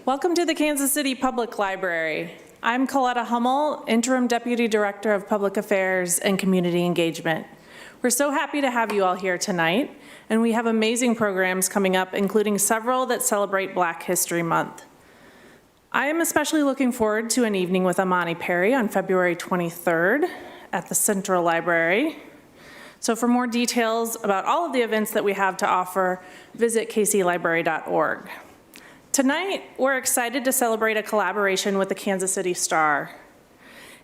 Welcome to the Kansas City Public Library. I'm Coletta Hummel, Interim Deputy Director of Public Affairs and Community Engagement. We're so happy to have you all here tonight, and we have amazing programs coming up, including several that celebrate Black History Month. I am especially looking forward to an evening with Amani Perry on February 23rd at the Central Library. So for more details about all of the events that we have to offer, visit kclibrary.org. Tonight, we're excited to celebrate a collaboration with the Kansas City Star.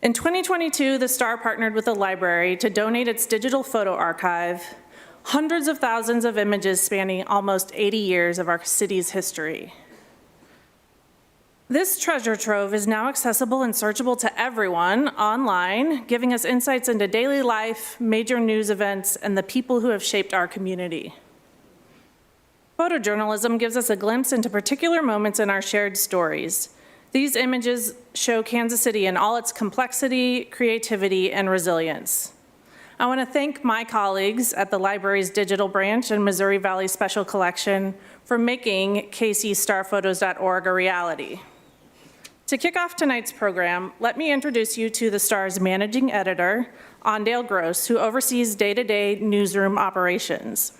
In 2022, the Star partnered with the library to donate its digital photo archive, hundreds of thousands of images spanning almost 80 years of our city's history. This treasure trove is now accessible and searchable to everyone online, giving us insights into daily life, major news events, and the people who have shaped our community. Photojournalism gives us a glimpse into particular moments in our shared stories. These images show Kansas City in all its complexity, creativity, and resilience. I want to thank my colleagues at the library's digital branch and Missouri Valley Special Collection for making kcstarphotos.org a reality. To kick off tonight's program, let me introduce you to the Star's managing editor, Ondale Gross, who oversees day-to-day newsroom operations.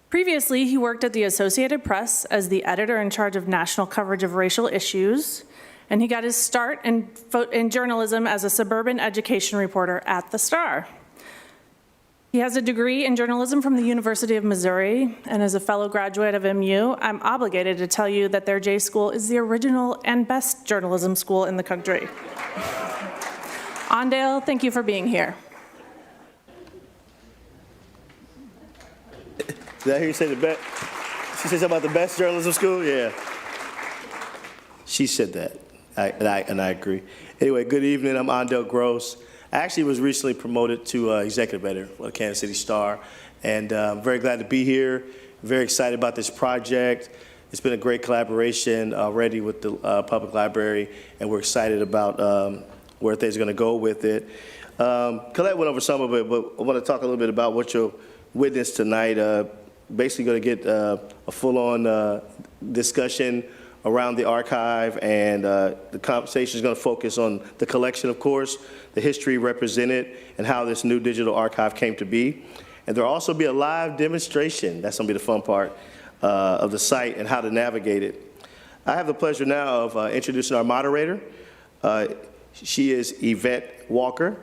Previously, he worked at the Associated Press as the editor in charge of national coverage of racial issues, and he got his start in journalism as a suburban education reporter at the Star. He has a degree in journalism from the University of Missouri, and as a fellow graduate of MU, I'm obligated to tell you that their J School is the original and best journalism school in the country. Ondale, thank you for being here. Did I hear you say the best? She said something about the best journalism school? Yeah. She said that, and I agree. Anyway, good evening. I'm Ondale Gross. I actually was recently promoted to executive editor for the Kansas City Star, and I'm very glad to be here. Very excited about this project. It's been a great collaboration already with the public library, and we're excited about where things are going to go with it. Colette went over some of it, but I want to talk a little bit about what you'll witness tonight. Basically going to get a full-on discussion around the archive, and the conversation is going to focus on the collection, of course, the history represented, and how this new digital archive came to be. And there'll also be a live demonstration, that's going to be the fun part, of the site and how to navigate it. I have the pleasure now of introducing our moderator. She is Yvette Walker.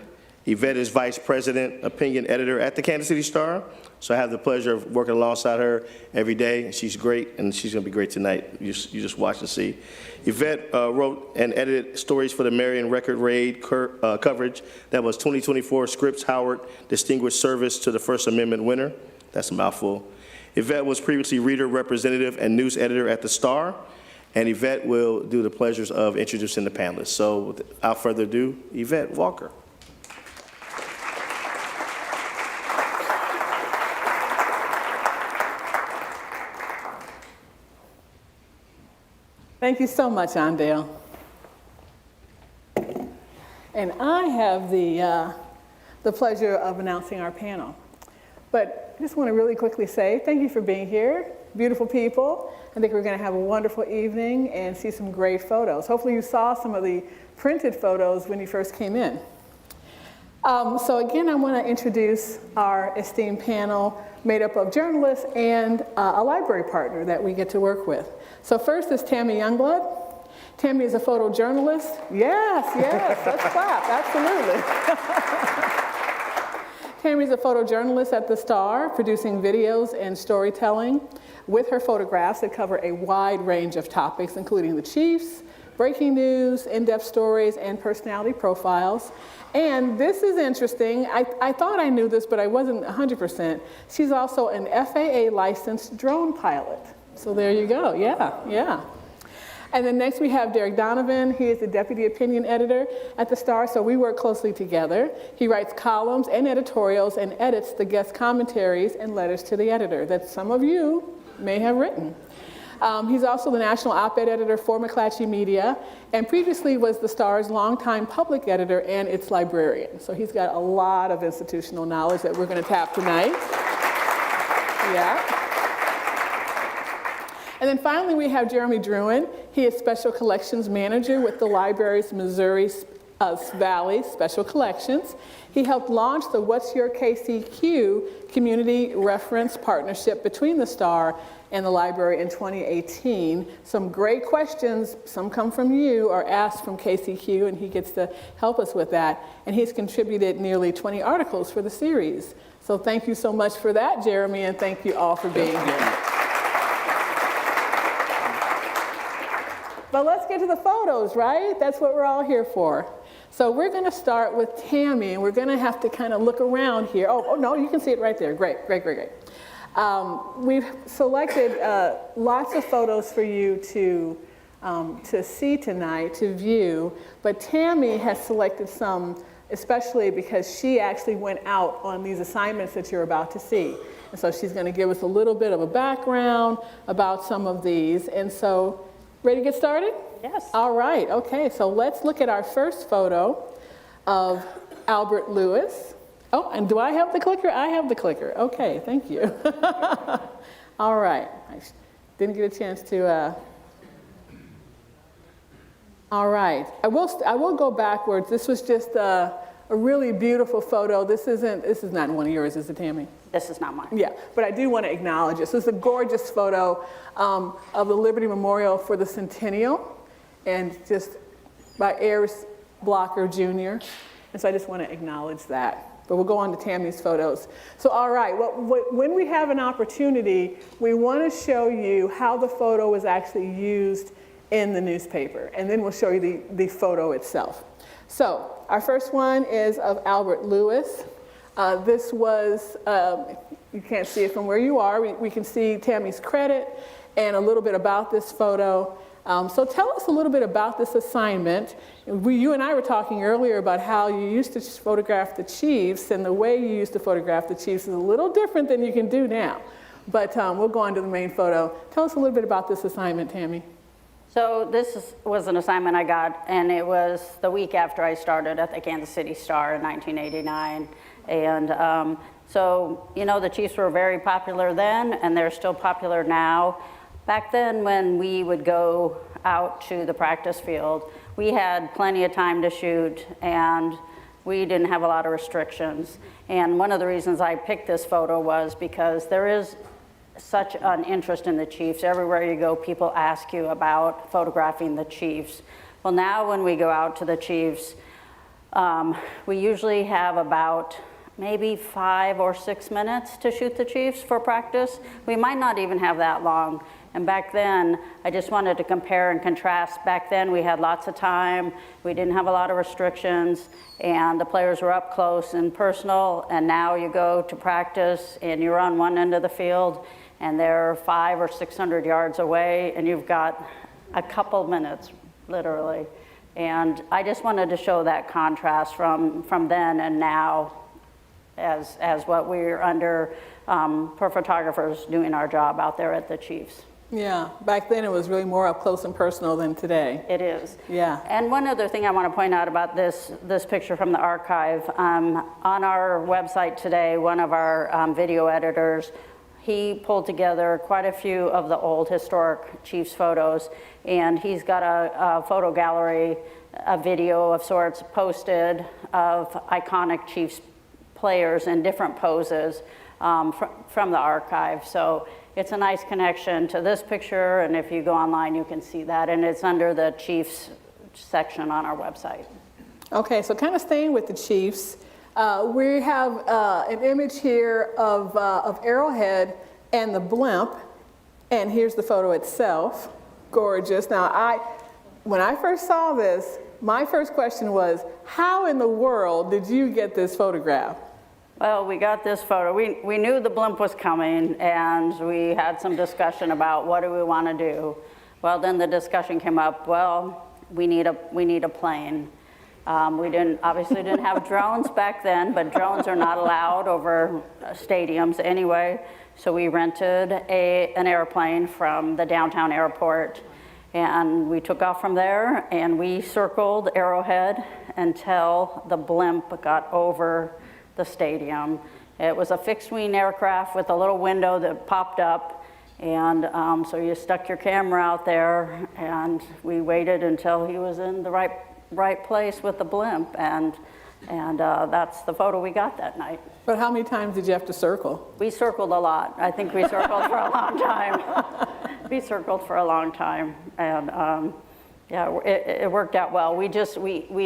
Yvette is Vice President, Opinion Editor at the Kansas City Star. So I have the pleasure of working alongside her every day, and she's great, and she's going to be great tonight. You just watch and see. Yvette wrote and edited stories for the Marion Record Raid coverage. That was 2024 Scripps Howard Distinguished Service to the First Amendment winner. That's a mouthful. Yvette was previously reader, representative, and news editor at the Star, and Yvette will do the pleasures of introducing the panelists. So without further ado, Yvette Walker. Thank you so much, Ondale. And I have the pleasure of announcing our panel. But I just want to really quickly say thank you for being here. Beautiful people. I think we're going to have a wonderful evening and see some great photos. Hopefully you saw some of the printed photos when you first came in. So again, I want to introduce our esteemed panel made up of journalists and a library partner that we get to work with. So first is Tammy Ljungblad. Tammy is a photojournalist. Yes, let's clap, absolutely. Tammy's a photojournalist at the Star, producing videos and storytelling with her photographs that cover a wide range of topics, including the Chiefs, breaking news, in-depth stories, and personality profiles. And this is interesting. I thought I knew this, but I wasn't 100%. She's also an FAA licensed drone pilot. So there you go, yeah. And then next we have Derek Donovan. He is the deputy opinion editor at the Star, so we work closely together. He writes columns and editorials and edits the guest commentaries and letters to the editor that some of you may have written. He's also the national op-ed editor for McClatchy Media, and previously was the Star's longtime public editor and its librarian. So he's got a lot of institutional knowledge that we're going to tap tonight. Yeah. And then finally, we have Jeremy Drouin. He is Special Collections Manager with the library's Missouri Valley Special Collections. He helped launch the What's Your KCQ Community Reference Partnership between the Star and the library in 2018. Some great questions, some come from you, are asked from KCQ, and he gets to help us with that. And he's contributed nearly 20 articles for the series. So thank you so much for that, Jeremy, and thank you all for being here. But let's get to the photos, right? That's what we're all here for. So we're going to start with Tammy, and we're going to have to kind of look around here. Oh, no, you can see it right there. Great. We've selected lots of photos for you to see tonight, to view, but Tammy has selected some, especially because she actually went out on these assignments that you're about to see. And so she's going to give us a little bit of a background about some of these. And so, ready to get started? Yes. All right, okay, so let's look at our first photo of Albert Lewis. Oh, and do I have the clicker? I have the clicker. Okay, thank you. All right, I didn't get a chance to, all right, I will go backwards. This was just a really beautiful photo. This is not one of yours, is it, Tammy? This is not mine. Yeah, but I do want to acknowledge this. This is a gorgeous photo of the Liberty Memorial for the Centennial, and just by Ayers Blocker Jr. And so I just want to acknowledge that. But we'll go on to Tammy's photos. So all right, when we have an opportunity, we want to show you how the photo was actually used in the newspaper. And then we'll show you the photo itself. So our first one is of Albert Lewis. This was, you can't see it from where you are. We can see Tammy's credit and a little bit about this photo. So tell us a little bit about this assignment. You and I were talking earlier about how you used to photograph the chiefs, and the way you used to photograph the chiefs is a little different than you can do now. But we'll go on to the main photo. Tell us a little bit about this assignment, Tammy. So this was an assignment I got, and it was the week after I started at the Kansas City Star in 1989. And so, you know, the Chiefs were very popular then, and they're still popular now. Back then, when we would go out to the practice field, we had plenty of time to shoot, and we didn't have a lot of restrictions. And one of the reasons I picked this photo was because there is such an interest in the Chiefs. Everywhere you go, people ask you about photographing the Chiefs. Well, now when we go out to the Chiefs, we usually have about maybe 5 or 6 minutes to shoot the Chiefs for practice. We might not even have that long. And back then, I just wanted to compare and contrast. Back then, we had lots of time. We didn't have a lot of restrictions, and the players were up close and personal. And now you go to practice, and you're on one end of the field, and they're 500 or 600 yards away, and you've got a couple minutes, literally. And I just wanted to show that contrast from then and now as what we're under for photographers doing our job out there at the Chiefs. Yeah, back then it was really more up close and personal than today. It is. Yeah. And one other thing I want to point out about this picture from the archive, on our website today, one of our video editors, he pulled together quite a few of the old historic Chiefs photos, and he's got a photo gallery, a video of sorts posted of iconic Chiefs players in different poses from the archive. So it's a nice connection to this picture, and if you go online, you can see that, and it's under the Chiefs section on our website. Okay, so kind of staying with the Chiefs, we have an image here of Arrowhead and the blimp, and here's the photo itself. Gorgeous. Now, when I first saw this, my first question was, how in the world did you get this photograph? Well, we got this photo. We knew the blimp was coming, and we had some discussion about what do we want to do. Well, then the discussion came up, well, we need a plane. We obviously didn't have drones back then, but drones are not allowed over stadiums anyway. So we rented an airplane from the downtown airport, and we took off from there, and we circled Arrowhead until the blimp got over the stadium. It was a fixed wing aircraft with a little window that popped up, And so you stuck your camera out there, and we waited until he was in the right place with the blimp, and that's the photo we got that night. But how many times did you have to circle? We circled a lot. I think we circled for a long time. We circled for a long time, and yeah, it worked out well. We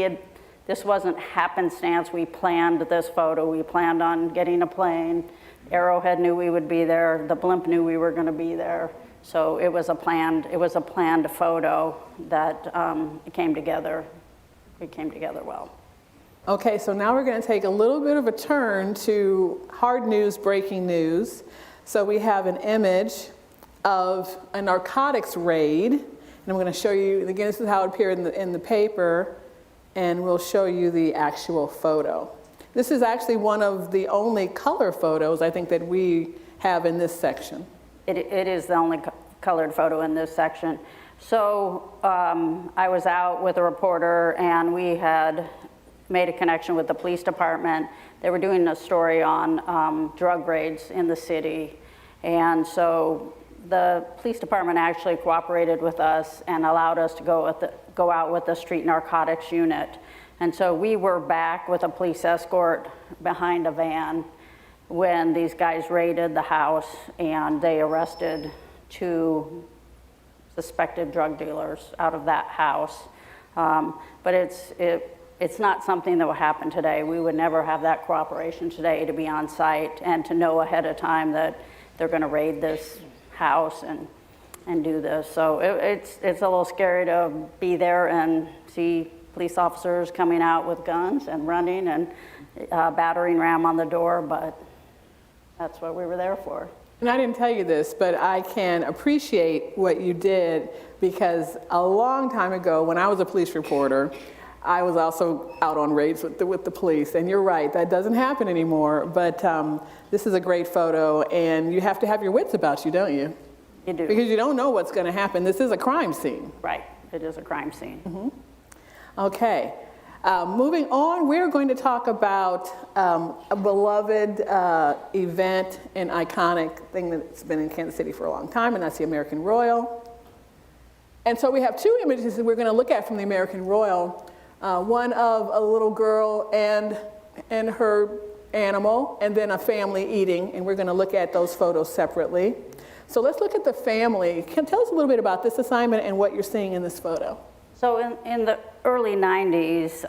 had, this wasn't happenstance. We planned this photo. We planned on getting a plane. Arrowhead knew we would be there. The blimp knew we were going to be there. So it was a planned photo that it came together. It came together well. Okay, so now we're going to take a little bit of a turn to hard news, breaking news. So we have an image of a narcotics raid, and I'm going to show you, again, this is how it appeared in the paper, and we'll show you the actual photo. This is actually one of the only color photos I think that we have in this section. It is the only colored photo in this section. So I was out with a reporter, and we had made a connection with the police department. They were doing a story on drug raids in the city. And so the police department actually cooperated with us and allowed us to go out with the street narcotics unit. And so we were back with a police escort behind a van when these guys raided the house, and they arrested 2 suspected drug dealers out of that house. But it's not something that will happen today. We would never have that cooperation today to be on site and to know ahead of time that they're going to raid this house and do this. So it's a little scary to be there and see police officers coming out with guns and running and battering ram on the door, but that's what we were there for. And I didn't tell you this, but I can appreciate what you did, because a long time ago when I was a police reporter, I was also out on raids with the police, and you're right, that doesn't happen anymore, but this is a great photo, and you have to have your wits about you, don't you? You do. Because you don't know what's going to happen. This is a crime scene. Right, it is a crime scene. Mm-hmm. Okay, moving on, we're going to talk about a beloved event, an iconic thing that's been in Kansas City for a long time, and that's the American Royal. And so we have 2 images that we're going to look at from the American Royal. One of a little girl and her animal, and then a family eating, and we're going to look at those photos separately. So let's look at the family. Tell us a little bit about this assignment and what you're seeing in this photo. So in the early 90s,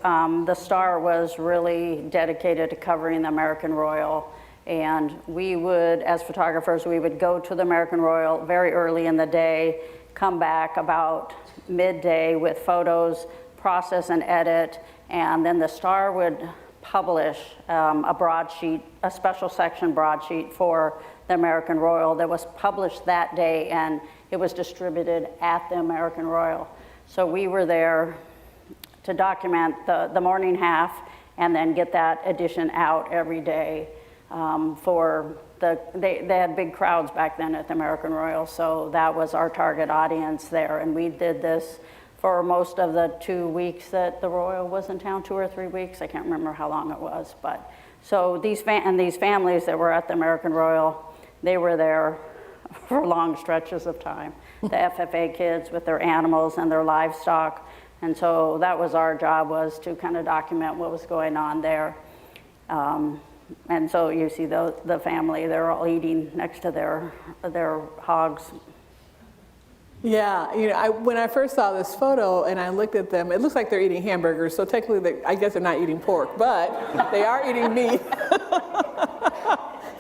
the Star was really dedicated to covering the American Royal. And we would, as photographers, we would go to the American Royal very early in the day, come back about midday with photos, process and edit, and then the Star would publish a broadsheet, a special section broadsheet for the American Royal that was published that day, and it was distributed at the American Royal. So we were there to document the morning half and then get that edition out every day they had big crowds back then at the American Royal, so that was our target audience there, and we did this for most of the 2 weeks that the Royal was in town, 2 or 3 weeks, I can't remember how long it was, but so these families that were at the American Royal, they were there for long stretches of time. The FFA kids with their animals and their livestock, and so that was our job, was to kind of document what was going on there. And so you see the family, they're all eating next to their hogs. Yeah, you know, when I first saw this photo and I looked at them, it looks like they're eating hamburgers, so technically I guess they're not eating pork, but they are eating meat.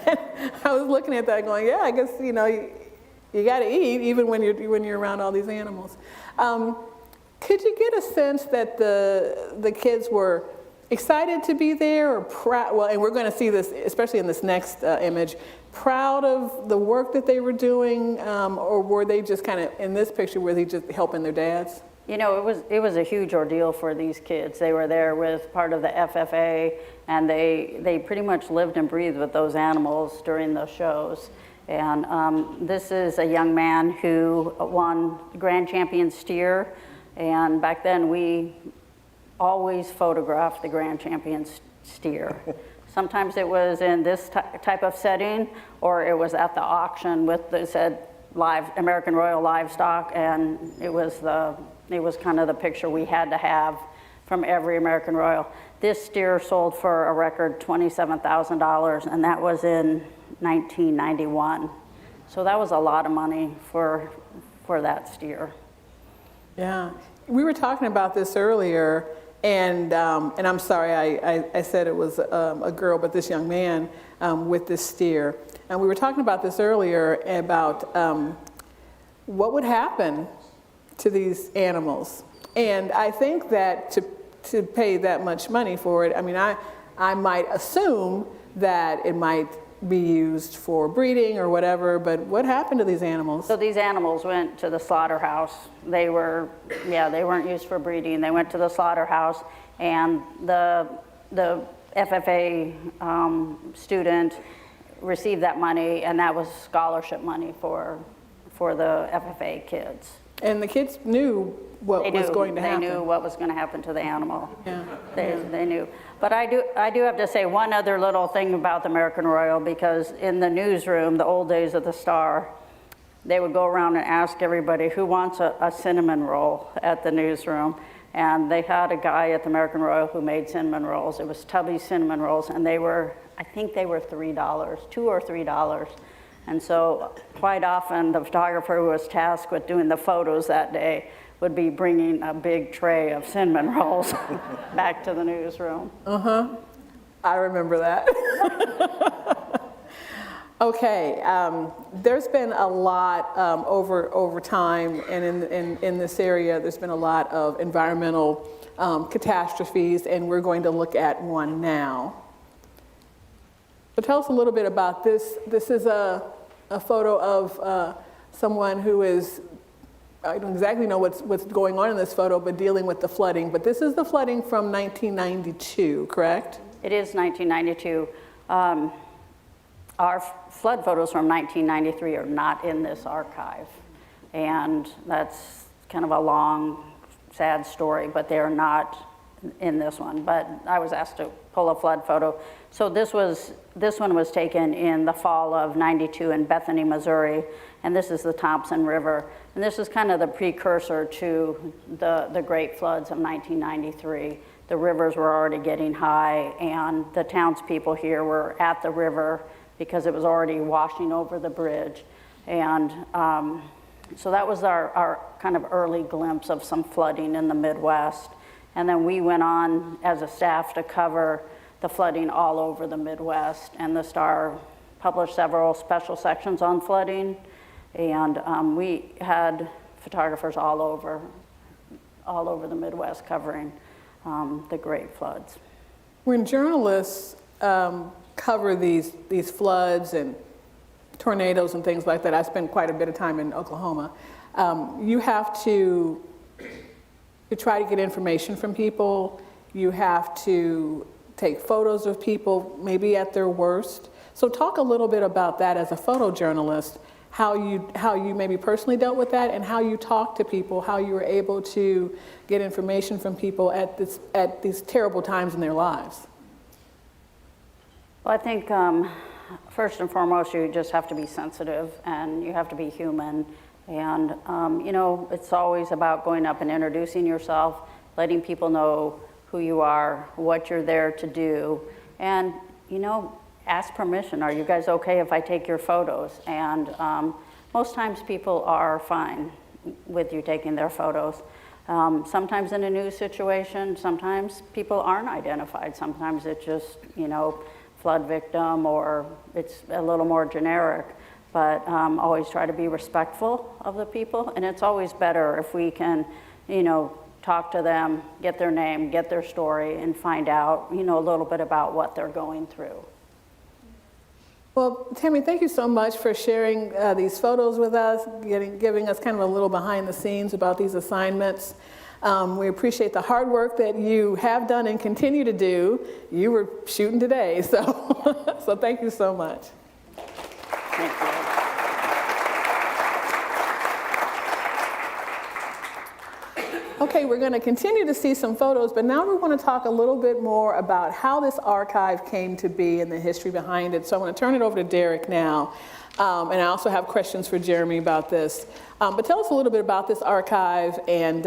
And I was looking at that going, yeah, I guess, you know, you got to eat even when you're around all these animals. Could you get a sense that the kids were excited to be there, or proud? Well, and we're going to see this, especially in this next image, proud of the work that they were doing, or were they just kind of, in this picture, were they just helping their dads? You know, it was a huge ordeal for these kids. They were there with part of the FFA, and they pretty much lived and breathed with those animals during those shows. And this is a young man who won Grand Champion steer, and back then we always photographed the Grand Champion steer. Sometimes it was in this type of setting, or it was at the auction with, they said, American Royal livestock, and it was kind of the picture we had to have from every American Royal. This steer sold for a record $27,000, and that was in 1991. So that was a lot of money for that steer. Yeah, we were talking about this earlier, and I'm sorry I said it was a girl, but this young man with this steer. And we were talking about this earlier about what would happen to these animals. And I think that to pay that much money for it, I mean, I might assume that it might be used for breeding or whatever, but what happened to these animals? So these animals went to the slaughterhouse. They weren't used for breeding. They went to the slaughterhouse, and the FFA student received that money, and that was scholarship money for the FFA kids. And the kids knew what was going to happen. They knew what was going to happen to the animal. Yeah. They knew. But I do have to say one other little thing about the American Royal, because in the newsroom, the old days of the Star, they would go around and ask everybody who wants a cinnamon roll at the newsroom. And they had a guy at the American Royal who made cinnamon rolls. It was Tubby's cinnamon rolls, and I think they were $3, $2 or $3. And so quite often the photographer who was tasked with doing the photos that day would be bringing a big tray of cinnamon rolls back to the newsroom. I remember that. Okay, there's been a lot over time, and in this area, there's been a lot of environmental catastrophes, and we're going to look at one now. So tell us a little bit about this. This is a photo of someone who is, I don't exactly know what's going on in this photo, but dealing with the flooding. But this is the flooding from 1992, correct? It is 1992. Our flood photos from 1993 are not in this archive. And that's kind of a long, sad story, but they are not in this one. But I was asked to pull a flood photo. So this one was taken in the fall of '92 in Bethany, Missouri, and this is the Thompson River. And this is kind of the precursor to the great floods of 1993. The rivers were already getting high, and the townspeople here were at the river because it was already washing over the bridge. And so that was our kind of early glimpse of some flooding in the Midwest. And then we went on as a staff to cover the flooding all over the Midwest. And the Star published several special sections on flooding. And we had photographers all over the Midwest covering the great floods. When journalists cover these floods and tornadoes and things like that, I spent quite a bit of time in Oklahoma, you have to try to get information from people. You have to take photos of people, maybe at their worst. So talk a little bit about that as a photojournalist, how you maybe personally dealt with that, and how you talk to people, how you were able to get information from people at these terrible times in their lives. Well, I think first and foremost, you just have to be sensitive, and you have to be human. And you know, it's always about going up and introducing yourself, letting people know who you are, what you're there to do, and you know, ask permission. Are you guys okay if I take your photos? And most times people are fine with you taking their photos. Sometimes in a news situation, sometimes people aren't identified. Sometimes it's just, you know, flood victim, or it's a little more generic. But always try to be respectful of the people. And it's always better if we can, you know, talk to them, get their name, get their story, and find out, you know, a little bit about what they're going through. Well, Tammy, thank you so much for sharing these photos with us, giving us kind of a little behind the scenes about these assignments. We appreciate the hard work that you have done and continue to do. You were shooting today, so, so thank you so much. Thank you. Okay, we're going to continue to see some photos, but now we want to talk a little bit more about how this archive came to be and the history behind it. So I want to turn it over to Derek now, and I also have questions for Jeremy about this. But tell us a little bit about this archive and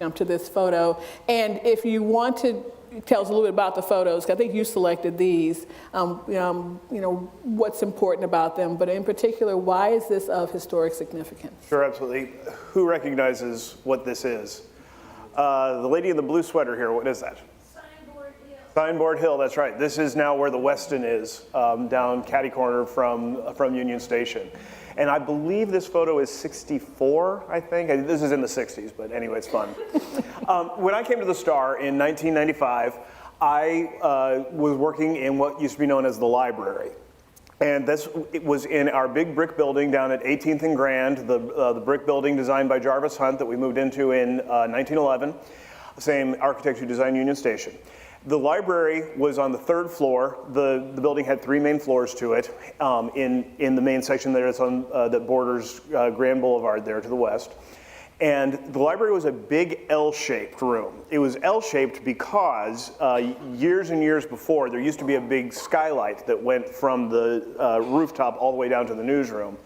jump to this photo. And if you want to tell us a little bit about the photos, 'cause I think you selected these, what's important about them, but in particular, why is this of historic significance? Sure, absolutely. Who recognizes what this is? The lady in the blue sweater here, what is that? Signboard Hill. Signboard Hill, that's right. This is now where the Westin is, down catty corner from Union Station. And I believe this photo is 64, I think. This is in the 60s, but anyway, it's fun. When I came to the Star in 1995, I was working in what used to be known as the library. And it was in our big brick building down at 18th and Grand, the brick building designed by Jarvis Hunt that we moved into in 1911, same architect who designed Union Station. The library was on the 3rd floor. The building had 3 main floors to it. In the main section there, it's on that borders Grand Boulevard there to the west. And the library was a big L-shaped room. It was L-shaped because years and years before, there used to be a big skylight that went from the rooftop all the way down to the newsroom.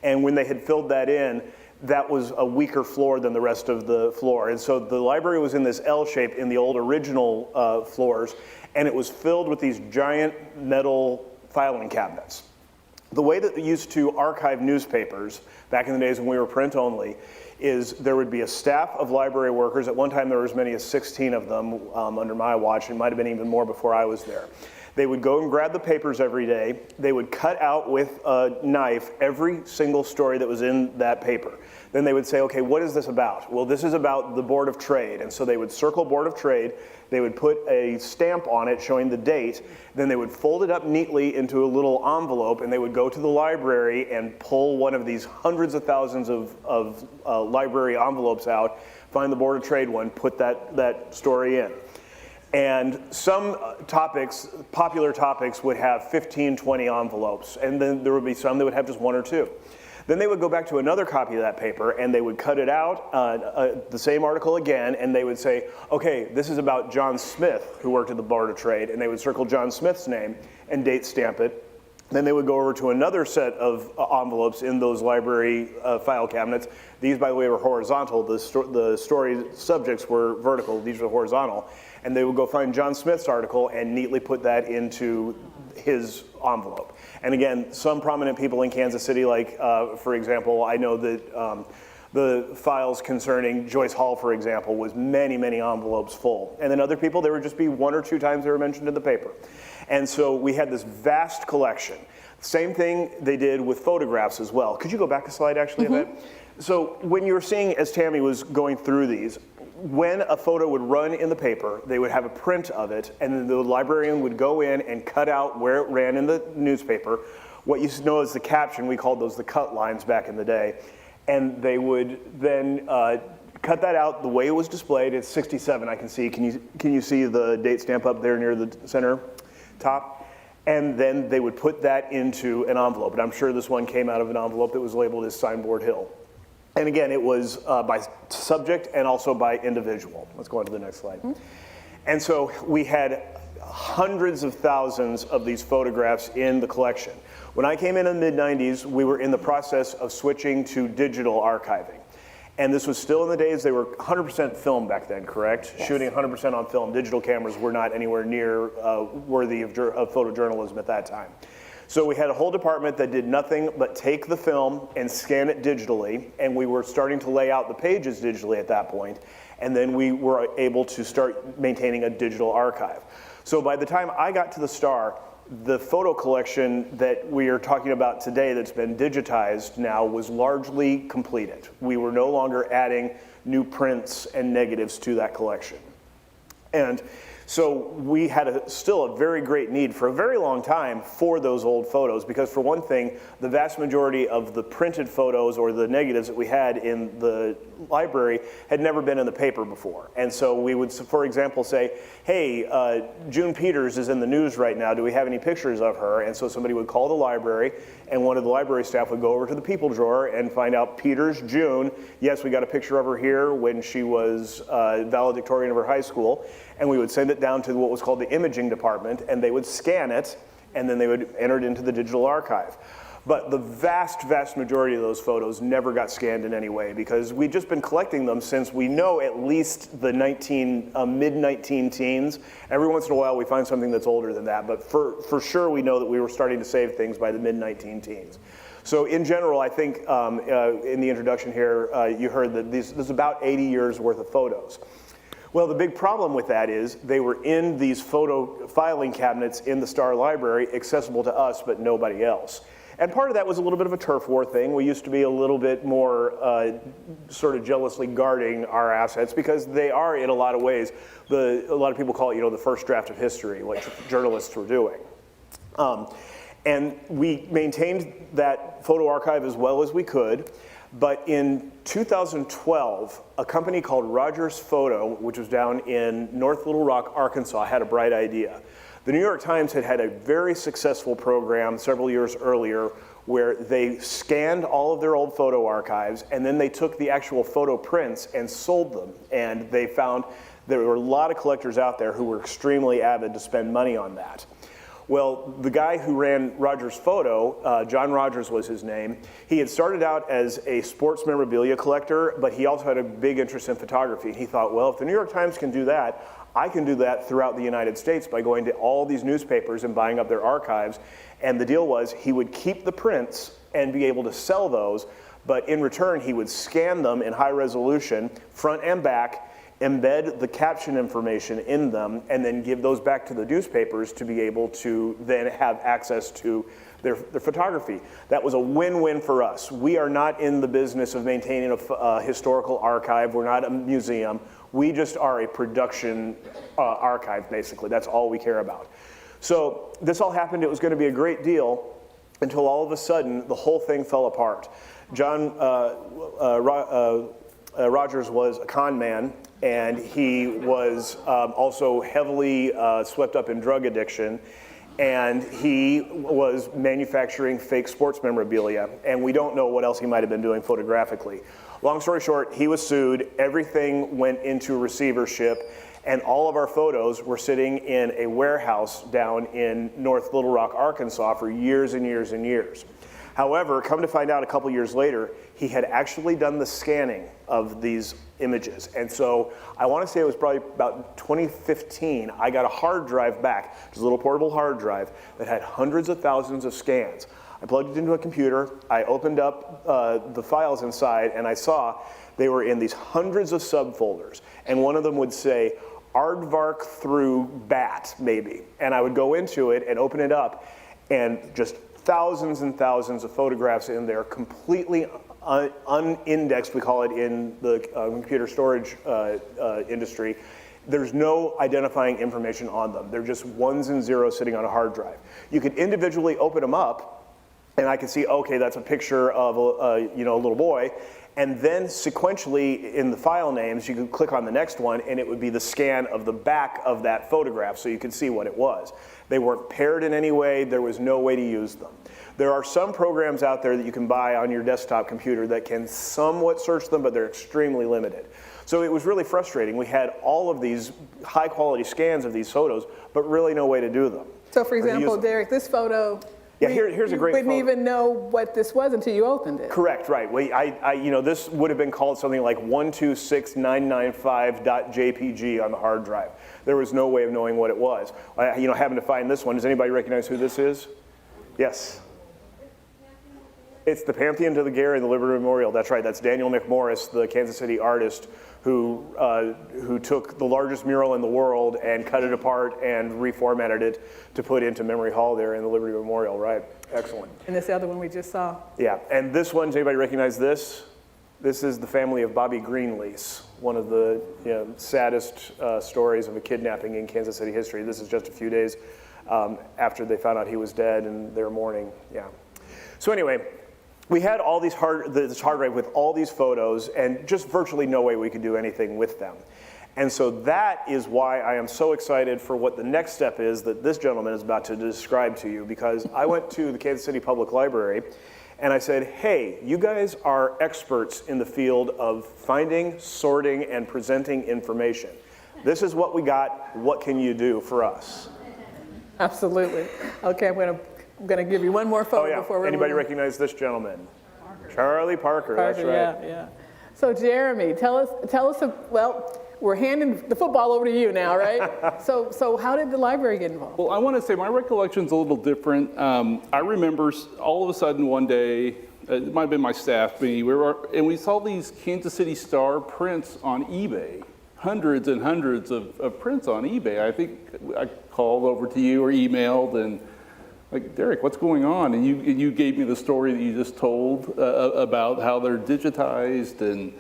And when they had filled that in, that was a weaker floor than the rest of the floor. And so the library was in this L shape in the old original floors, and it was filled with these giant metal filing cabinets. The way that they used to archive newspapers back in the days when we were print only is there would be a staff of library workers. At one time there were as many as 16 of them under my watch. It might have been even more before I was there. They would go and grab the papers every day. They would cut out with a knife every single story that was in that paper. Then they would say, okay, what is this about? Well, this is about the Board of Trade. And so they would circle Board of Trade. They would put a stamp on it showing the date. Then they would fold it up neatly into a little envelope, and they would go to the library and pull one of these hundreds of thousands of library envelopes out, find the Board of Trade one, put that story in. And some topics, popular topics, would have 15, 20 envelopes, and then there would be some that would have just 1 or 2. Then they would go back to another copy of that paper, and they would cut it out, the same article again, and they would say, okay, this is about John Smith, who worked at the Board of Trade, and they would circle John Smith's name and date stamp it. Then they would go over to another set of envelopes in those library file cabinets. These, by the way, were horizontal. The story subjects were vertical. These were horizontal. And they would go find John Smith's article and neatly put that into his envelope. And again, some prominent people in Kansas City, like, for example, I know that the files concerning Joyce Hall, for example, was many, many envelopes full. And then other people, there would just be 1 or 2 times they were mentioned in the paper. And so we had this vast collection. Same thing they did with photographs as well. Could you go back a slide, actually, Yvette? So when you were seeing, as Tammy was going through these, when a photo would run in the paper, they would have a print of it, and then the librarian would go in and cut out where it ran in the newspaper. What you know as the caption, we called those the cut lines back in the day. And they would then cut that out the way it was displayed. It's 67, I can see. Can you see the date stamp up there near the center top? And then they would put that into an envelope. And I'm sure this one came out of an envelope that was labeled as Signboard Hill. And again, it was by subject and also by individual. Let's go on to the next slide. And so we had hundreds of thousands of these photographs in the collection. When I came in the mid-90s, we were in the process of switching to digital archiving. And this was still in the days, they were 100% film back then, correct? Yes. Shooting 100% on film. Digital cameras were not anywhere near worthy of photojournalism at that time. So we had a whole department that did nothing but take the film and scan it digitally, and we were starting to lay out the pages digitally at that point, and then we were able to start maintaining a digital archive. So by the time I got to the Star, the photo collection that we are talking about today that's been digitized now was largely completed. We were no longer adding new prints and negatives to that collection. And So we had still a very great need for a very long time for those old photos, because for one thing, the vast majority of the printed photos or the negatives that we had in the library had never been in the paper before. And so we would, for example, say, hey, June Peters is in the news right now, do we have any pictures of her? And so somebody would call the library, and one of the library staff would go over to the people drawer and find out Peters, June, yes, we got a picture of her here when she was valedictorian of her high school, and we would send it down to what was called the imaging department, and they would scan it, and then they would enter it into the digital archive. But the vast, vast majority of those photos never got scanned in any way, because we'd just been collecting them since we know at least the mid-19 teens. Every once in a while we find something that's older than that, but for sure we know that we were starting to save things by the mid-19 teens. So in general, I think in the introduction here, you heard that there's about 80 years worth of photos. Well, the big problem with that is they were in these photo filing cabinets in the Starr Library, accessible to us, but nobody else. And part of that was a little bit of a turf war thing. We used to be a little bit more sort of jealously guarding our assets, because they are, in a lot of ways, a lot of people call it, the first draft of history, like journalists were doing. And we maintained that photo archive as well as we could. But in 2012, a company called Rogers Photo, which was down in North Little Rock, Arkansas, had a bright idea. The New York Times had a very successful program several years earlier where they scanned all of their old photo archives, and then they took the actual photo prints and sold them. And they found there were a lot of collectors out there who were extremely avid to spend money on that. Well, the guy who ran Rogers Photo, John Rogers was his name, he had started out as a sports memorabilia collector, but he also had a big interest in photography. He thought, well, if the New York Times can do that, I can do that throughout the United States by going to all these newspapers and buying up their archives. And the deal was he would keep the prints and be able to sell those, but in return he would scan them in high resolution, front and back, embed the caption information in them, and then give those back to the newspapers to be able to then have access to their photography. That was a win-win for us. We are not in the business of maintaining a historical archive. We're not a museum. We just are a production archive, basically. That's all we care about. So this all happened. It was going to be a great deal until all of a sudden the whole thing fell apart. John Rogers was a con man, and he was also heavily swept up in drug addiction, and he was manufacturing fake sports memorabilia, and we don't know what else he might have been doing photographically. Long story short, he was sued, everything went into receivership, and all of our photos were sitting in a warehouse down in North Little Rock, Arkansas for years and years and years. However, come to find out a couple years later, he had actually done the scanning of these images. And so I want to say it was probably about 2015, I got a hard drive back, just a little portable hard drive that had hundreds of thousands of scans. I plugged it into a computer, I opened up the files inside, and I saw they were in these hundreds of subfolders. And one of them would say, Aardvark through bat, maybe. And I would go into it and open it up, and just thousands and thousands of photographs in there, completely unindexed, we call it in the computer storage industry. There's no identifying information on them. They're just ones and zeros sitting on a hard drive. You could individually open them up, and I could see, okay, that's a picture of a little boy. And then sequentially in the file names, you could click on the next one, and it would be the scan of the back of that photograph, so you could see what it was. They weren't paired in any way. There was no way to use them. There are some programs out there that you can buy on your desktop computer that can somewhat search them, but they're extremely limited. So it was really frustrating. We had all of these high quality scans of these photos, but really no way to do them. So for example, Derek, this photo, yeah, here's a great photo. You wouldn't even know what this was until you opened it. Correct, right. This would have been called something like 126995.jpg on the hard drive. There was no way of knowing what it was. Having to find this one, does anybody recognize who this is? Yes. It's the Pantheon to the Gary and the Liberty Memorial. That's right. That's Daniel McMorris, the Kansas City artist who took the largest mural in the world and cut it apart and reformatted it to put into Memory Hall there in the Liberty Memorial, right? Excellent. And this other one we just saw. Yeah, and this one, does anybody recognize this? This is the family of Bobby Greenlease, one of the saddest stories of a kidnapping in Kansas City history. This is just a few days after they found out he was dead, and they're mourning. Yeah. So anyway, we had all these this hard drive with all these photos, and just virtually no way we could do anything with them. And so that is why I am so excited for what the next step is that this gentleman is about to describe to you, because I went to the Kansas City Public Library and I said, hey, you guys are experts in the field of finding, sorting, and presenting information. This is what we got. What can you do for us? Absolutely. Okay, I'm gonna give you one more photo before we Anybody recognize this gentleman? Charlie Parker, that's right. Yeah. So Jeremy, tell us, well, we're handing the football over to you now, right? So how did the library get involved? Well, I want to say my recollection's a little different. I remember all of a sudden one day, it might have been my staff meeting, we saw these Kansas City Star prints on eBay, hundreds and hundreds of prints on eBay. I think I called over to you or emailed and like, Derek, what's going on? And you gave me the story that you just told about how they're digitized and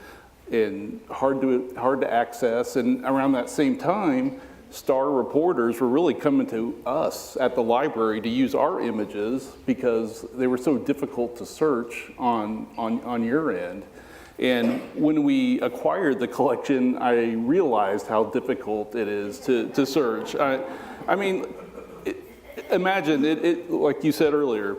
hard to access. And around that same time, Star reporters were really coming to us at the library to use our images because they were so difficult to search on your end. And when we acquired the collection, I realized how difficult it is to search. I mean, imagine it, like you said earlier,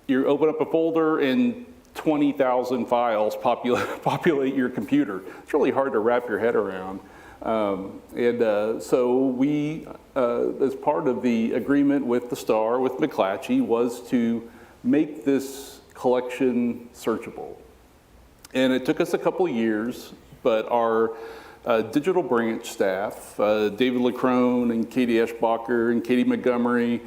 you open up a folder and 20,000 files populate your computer. It's really hard to wrap your head around. So we, as part of the agreement with the Star, with McClatchy, was to make this collection searchable. And it took us a couple years, but our digital branch staff, David LeCrone and Katie Eschbacher and Katie Montgomery,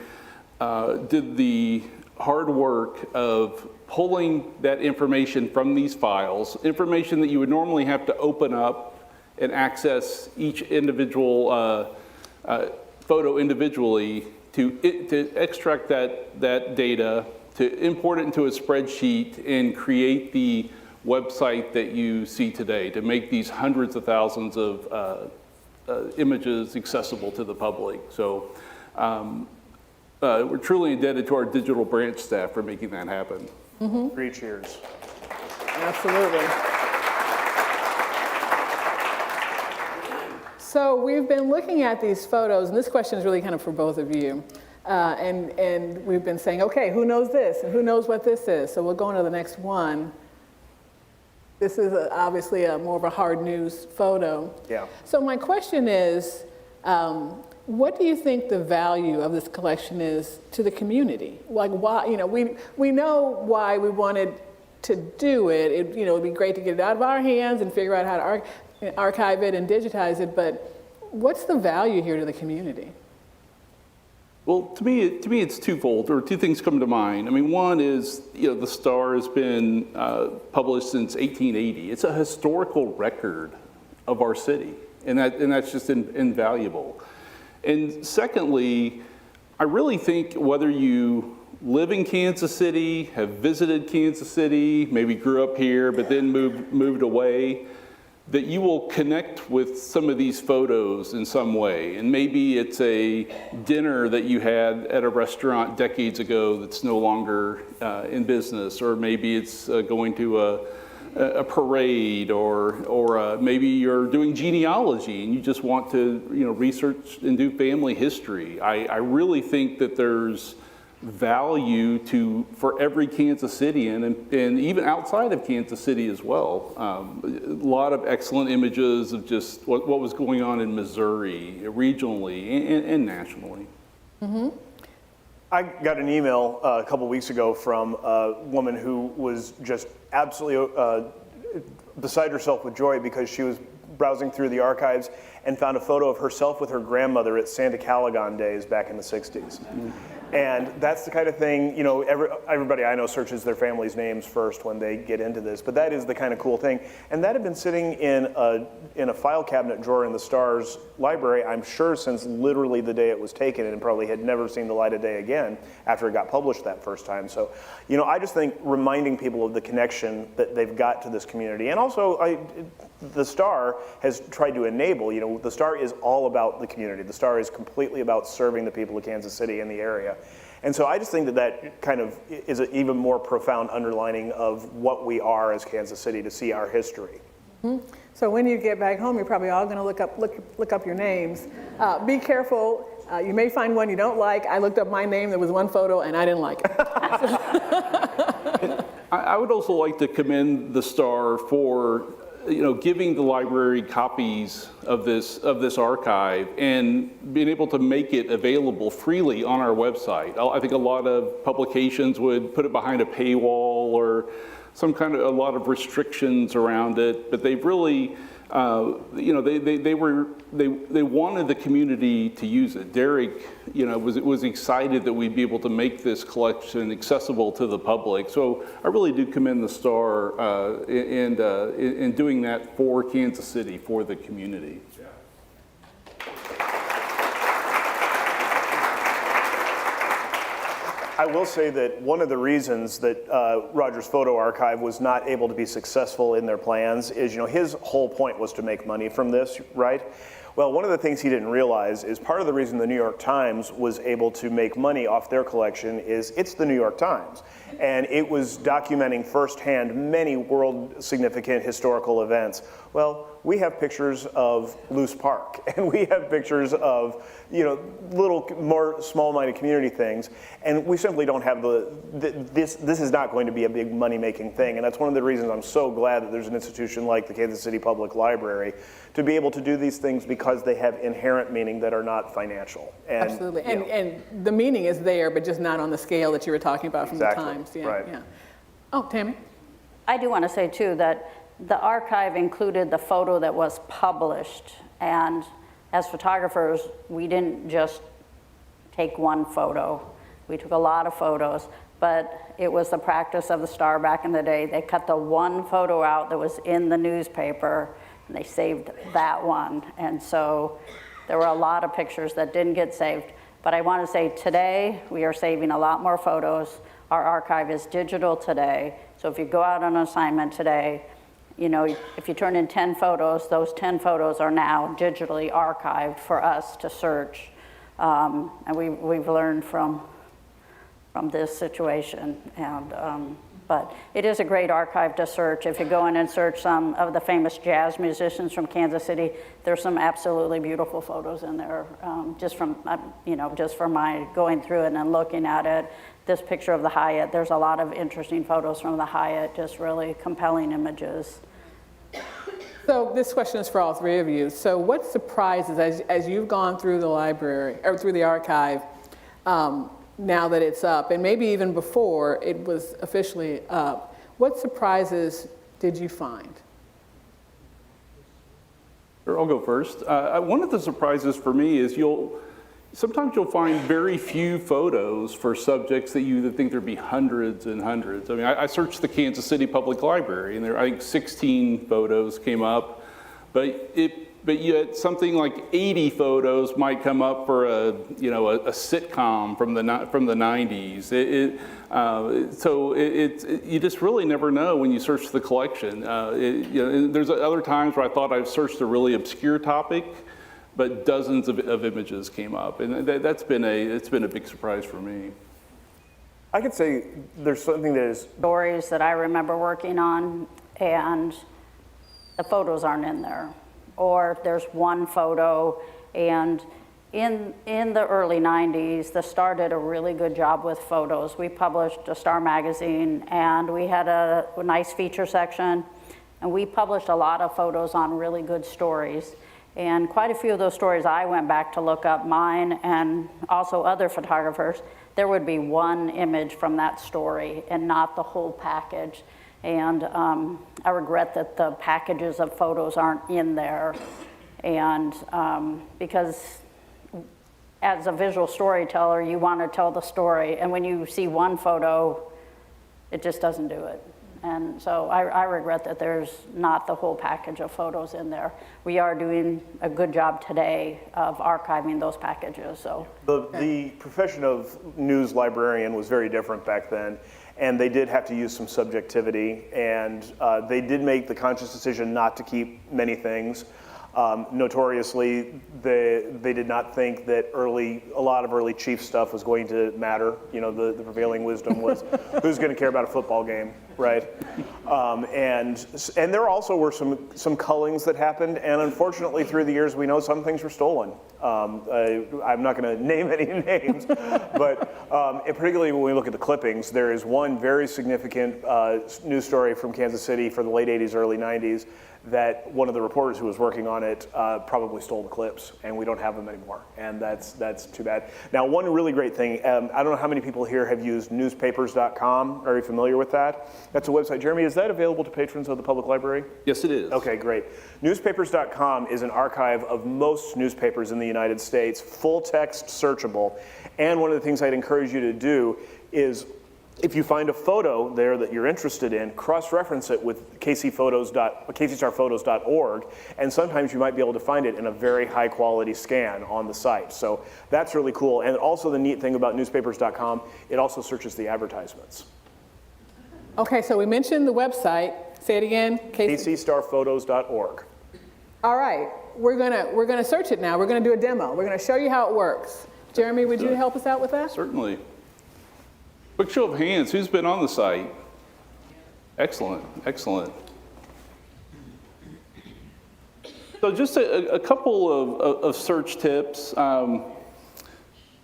did the hard work of pulling that information from these files, information that you would normally have to open up and access each individual photo individually, to extract that data, to import it into a spreadsheet and create the website that you see today, to make these hundreds of thousands of images accessible to the public. So we're truly indebted to our digital branch staff for making that happen. Mm-hmm. 3 cheers. Absolutely. So we've been looking at these photos, and this question is really kind of for both of you. And we've been saying, okay, who knows this and who knows what this is? So we'll go on to the next one. This is obviously more of a hard news photo. Yeah. So my question is, what do you think the value of this collection is to the community? Like, why, we know why we wanted to do it. It'd be great to get it out of our hands and figure out how to archive it and digitize it, but what's the value here to the community? Well, to me, it's twofold, or two things come to mind. I mean, one is, the Star has been published since 1880. It's a historical record of our city, and that's just invaluable. And secondly, I really think whether you live in Kansas City, have visited Kansas City, maybe grew up here, but then moved away, that you will connect with some of these photos in some way. And maybe it's a dinner that you had at a restaurant decades ago that's no longer in business, or maybe it's going to a parade, or maybe you're doing genealogy and you just want to research and do family history. I really think that there's value for every Kansas Citian and even outside of Kansas City as well. A lot of excellent images of just what was going on in Missouri, regionally and nationally. Mm-hmm. I got an email a couple weeks ago from a woman who was just absolutely beside herself with joy because she was browsing through the archives and found a photo of herself with her grandmother at Santa Calagon days back in the 60s. Mm-hmm. And that's the kind of thing, you know, everybody I know searches their family's names first when they get into this, but that is the kind of cool thing. And that had been sitting in a file cabinet drawer in the Star's library, I'm sure, since literally the day it was taken, and probably had never seen the light of day again after it got published that first time. So, you know, I just think reminding people of the connection that they've got to this community. And also, the Star has tried to enable, you know, the Star is all about the community. The Star is completely about serving the people of Kansas City and the area. And so I just think that that kind of is an even more profound underlining of what we are as Kansas City, to see our history. Mm-hmm. So when you get back home, you're probably all going to look up your names. Be careful. You may find one you don't like. I looked up my name. There was one photo, and I didn't like it. I would also like to commend the Star for, you know, giving the library copies of this archive and being able to make it available freely on our website. I think a lot of publications would put it behind a paywall or a lot of restrictions around it, but they've really, you know, they wanted the community to use it. Derek, you know, was excited that we'd be able to make this collection accessible to the public. So I really do commend the Star in doing that for Kansas City, for the community. I will say that one of the reasons that Roger's Photo Archive was not able to be successful in their plans is, you know, his whole point was to make money from this, right? Well, one of the things he didn't realize is part of the reason the New York Times was able to make money off their collection is it's the New York Times. And it was documenting firsthand many world significant historical events. Well, we have pictures of Luce Park, and we have pictures of, you know, little more small-minded community things, and we simply don't have this is not going to be a big money-making thing, and that's one of the reasons I'm so glad that there's an institution like the Kansas City Public Library to be able to do these things, because they have inherent meaning that are not financial. And, absolutely, you know, and the meaning is there, but just not on the scale that you were talking about from exactly. the Times. Yeah, right. yeah. Oh, Tammy? I do want to say too that the archive included the photo that was published, and as photographers, we didn't just take one photo. We took a lot of photos, but it was the practice of the Star back in the day. They cut the one photo out that was in the newspaper, and they saved that one. And so there were a lot of pictures that didn't get saved. But I want to say today, we are saving a lot more photos. Our archive is digital today. So if you go out on an assignment today, you know, if you turn in 10 photos, those 10 photos are now digitally archived for us to search. And we've learned from this situation. And, but it is a great archive to search. If you go in and search some of the famous jazz musicians from Kansas City, there's some absolutely beautiful photos in there. Just from, you know, just from my going through it and looking at it. This picture of the Hyatt, there's a lot of interesting photos from the Hyatt, just really compelling images. So this question is for all three of you. So what surprises, as you've gone through the library, or through the archive, now that it's up, and maybe even before it was officially up, what surprises did you find? Sure, I'll go first. One of the surprises for me is sometimes you'll find very few photos for subjects that you would think there'd be hundreds and hundreds. I mean, I searched the Kansas City Public Library, and I think 16 photos came up, but yet something like 80 photos might come up for a sitcom from the 90s. You just really never know when you search the collection. There's other times where I thought I've searched a really obscure topic, but dozens of images came up, and it's been a big surprise for me. I could say there's something that is Stories that I remember working on, and the photos aren't in there. Or there's one photo, and in the early 90s, the Star did a really good job with photos. We published a Star magazine, and we had a nice feature section, and we published a lot of photos on really good stories. And quite a few of those stories I went back to look up, mine and also other photographers. There would be one image from that story and not the whole package. And I regret that the packages of photos aren't in there. And because as a visual storyteller, you want to tell the story, and when you see one photo, it just doesn't do it. And so I regret that there's not the whole package of photos in there. We are doing a good job today of archiving those packages, so. The profession of news librarian was very different back then, and they did have to use some subjectivity, and they did make the conscious decision not to keep many things. Notoriously, they did not think that a lot of early Chiefs stuff was going to matter. You know, the prevailing wisdom was, who's going to care about a football game, right? And there also were some cullings that happened, and unfortunately, through the years, we know some things were stolen. I'm not going to name any names, but and particularly when we look at the clippings, there is one very significant news story from Kansas City for the late 80s, early 90s, that one of the reporters who was working on it probably stole the clips, and we don't have them anymore, and that's too bad. Now, one really great thing, I don't know how many people here have used newspapers.com. Are you familiar with that? That's a website. Jeremy, is that available to patrons of the public library? Yes, it is. Okay, great. Newspapers.com is an archive of most newspapers in the United States, full text searchable, and one of the things I'd encourage you to do is, if you find a photo there that you're interested in, cross-reference it with kcstarphotos.org, and sometimes you might be able to find it in a very high-quality scan on the site. So that's really cool. And also the neat thing about newspapers.com, it also searches the advertisements. Okay, so we mentioned the website. Say it again. kcstarphotos.org. All right, we're gonna search it now. We're gonna do a demo. We're gonna show you how it works. Jeremy, would you help us out with that? Certainly. Quick show of hands, who's been on the site? Excellent, excellent. So just a couple of search tips.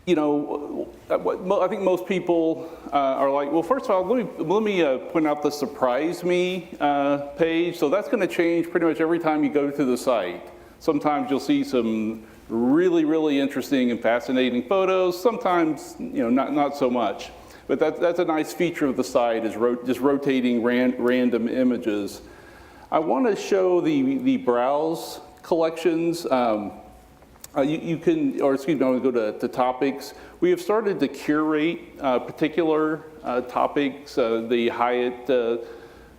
You know, I think most people are like, well, first of all, let me point out the Surprise Me page. So that's going to change pretty much every time you go to the site. Sometimes you'll see some really, really interesting and fascinating photos. Sometimes, you know, not so much. But that's a nice feature of the site, is just rotating random images. I want to show the browse collections. You can, or excuse me, I want to go to topics. We have started to curate particular topics. The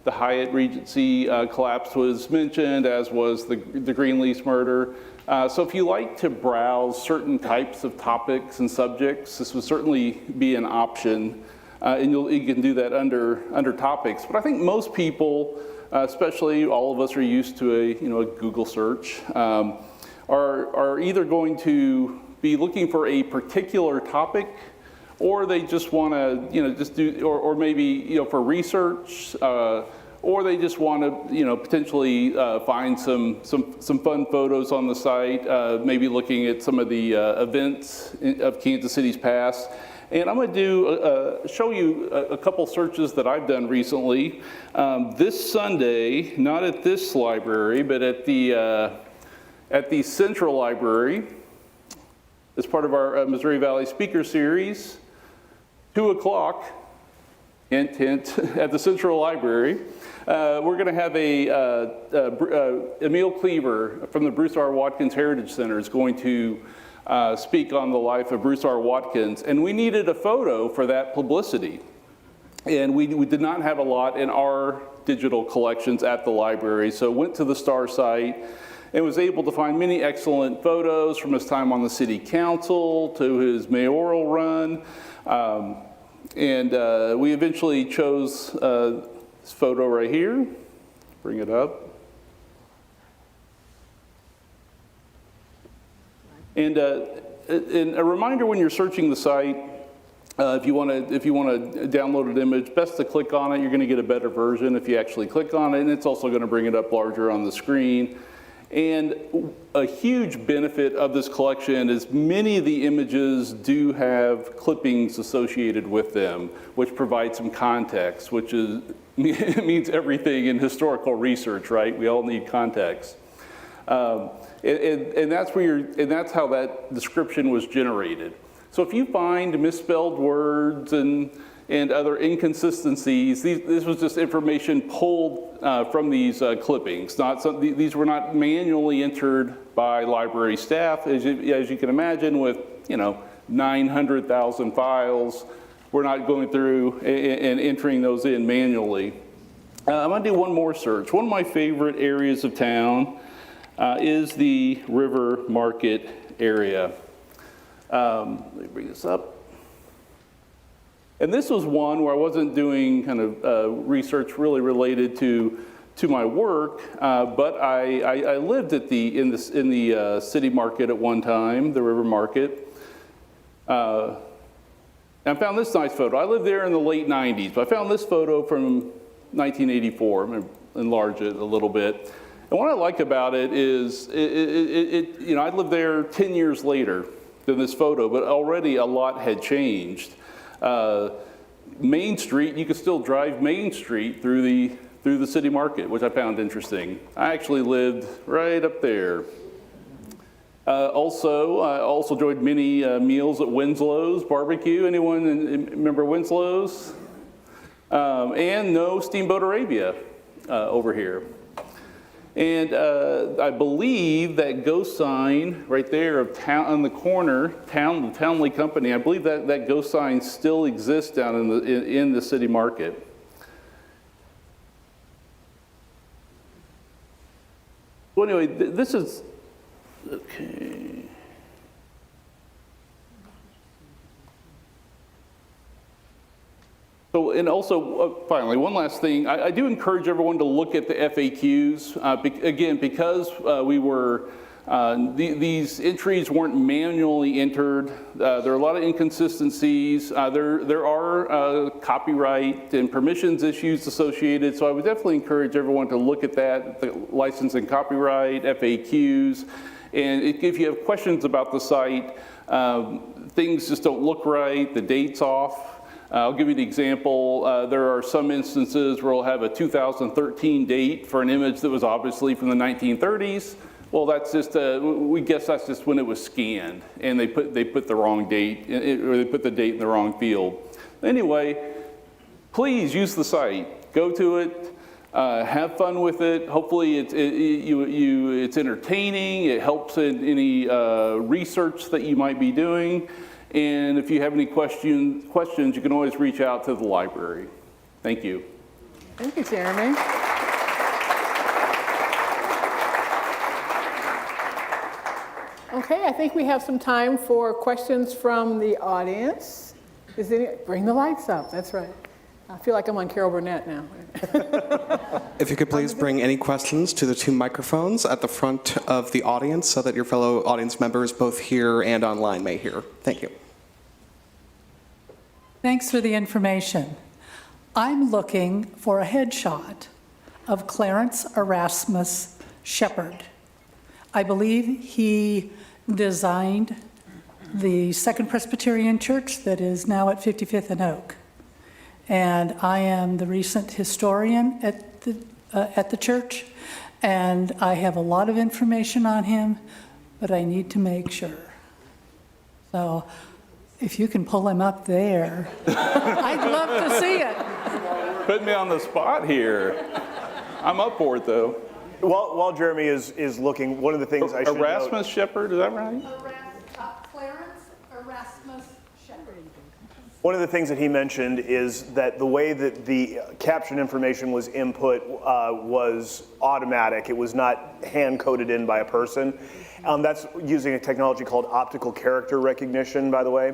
Hyatt Regency collapse was mentioned, as was the Greenlease murder. So if you like to browse certain types of topics and subjects, this would certainly be an option, and you can do that under topics. But I think most people, especially all of us, are used to a Google search, are either going to be looking for a particular topic, or they just want to just do, or maybe for research. Or they just want to, potentially find some fun photos on the site, maybe looking at some of the events of Kansas City's past. And I'm going to show you a couple searches that I've done recently. This Sunday, not at this library, but at the Central Library, as part of our Missouri Valley Speaker Series, 2 o'clock, hint, hint, at the Central Library. We're going to have Emil Cleaver from the Bruce R. Watkins Heritage Center is going to speak on the life of Bruce R. Watkins, and we needed a photo for that publicity. And we did not have a lot in our digital collections at the library, so went to the STAR site and was able to find many excellent photos from his time on the city council to his mayoral run. And we eventually chose this photo right here. Bring it up. And a reminder when you're searching the site, if you want to download an image, best to click on it. You're going to get a better version if you actually click on it, and it's also going to bring it up larger on the screen. And a huge benefit of this collection is many of the images do have clippings associated with them, which provide some context, which means everything in historical research, right? We all need context. And that's how that description was generated. So if you find misspelled words and other inconsistencies, this was just information pulled from these clippings. These were not manually entered by library staff, as you can imagine, with 900,000 files. We're not going through and entering those in manually. I'm going to do one more search. One of my favorite areas of town is the River Market area. Let me bring this up. And this was one where I wasn't doing kind of research really related to my work, but I lived in the city market at one time, the River Market. And I found this nice photo. I lived there in the late 90s, but I found this photo from 1984. I'm going to enlarge it a little bit. And what I like about it is, I lived there 10 years later than this photo, but already a lot had changed. Main Street, you could still drive Main Street through the city market, which I found interesting. I actually lived right up there. I also enjoyed many meals at Winslow's Barbecue. Anyone remember Winslow's? And no Steamboat Arabia over here. And I believe that ghost sign right there of town on the corner, the Townley Company, I believe that ghost sign still exists down in the city market. Well, anyway, this is, okay. So, and also, finally, one last thing. I do encourage everyone to look at the FAQs. Again, because these entries weren't manually entered. There are a lot of inconsistencies. There are copyright and permissions issues associated. So I would definitely encourage everyone to look at that, the license and copyright, FAQs. And if you have questions about the site, things just don't look right, the date's off. I'll give you an example. There are some instances where we'll have a 2013 date for an image that was obviously from the 1930s. Well, that's just, we guess that's just when it was scanned, and they put the wrong date, or they put the date in the wrong field. Anyway, please use the site. Go to it. Have fun with it. Hopefully it's entertaining. It helps in any research that you might be doing. And if you have any questions, you can always reach out to the library. Thank you. Thank you, Jeremy. Okay, I think we have some time for questions from the audience. Bring the lights up, that's right. I feel like I'm on Carol Burnett now. If you could please bring any questions to the two microphones at the front of the audience so that your fellow audience members, both here and online, may hear. Thank you. Thanks for the information. I'm looking for a headshot of Clarence Erasmus Shepherd. I believe he designed the Second Presbyterian Church that is now at 55th and Oak. And I am the recent historian at the church, and I have a lot of information on him, but I need to make sure. So if you can pull him up there, I'd love to see it. Put me on the spot here. I'm up for it, though. While Jeremy is looking, one of the things I should Erasmus note, Shepherd, is that right? Clarence Erasmus Shepherd. one of the things that he mentioned is that the way that the caption information was input was automatic. It was not hand-coded in by a person. That's using a technology called optical character recognition, by the way.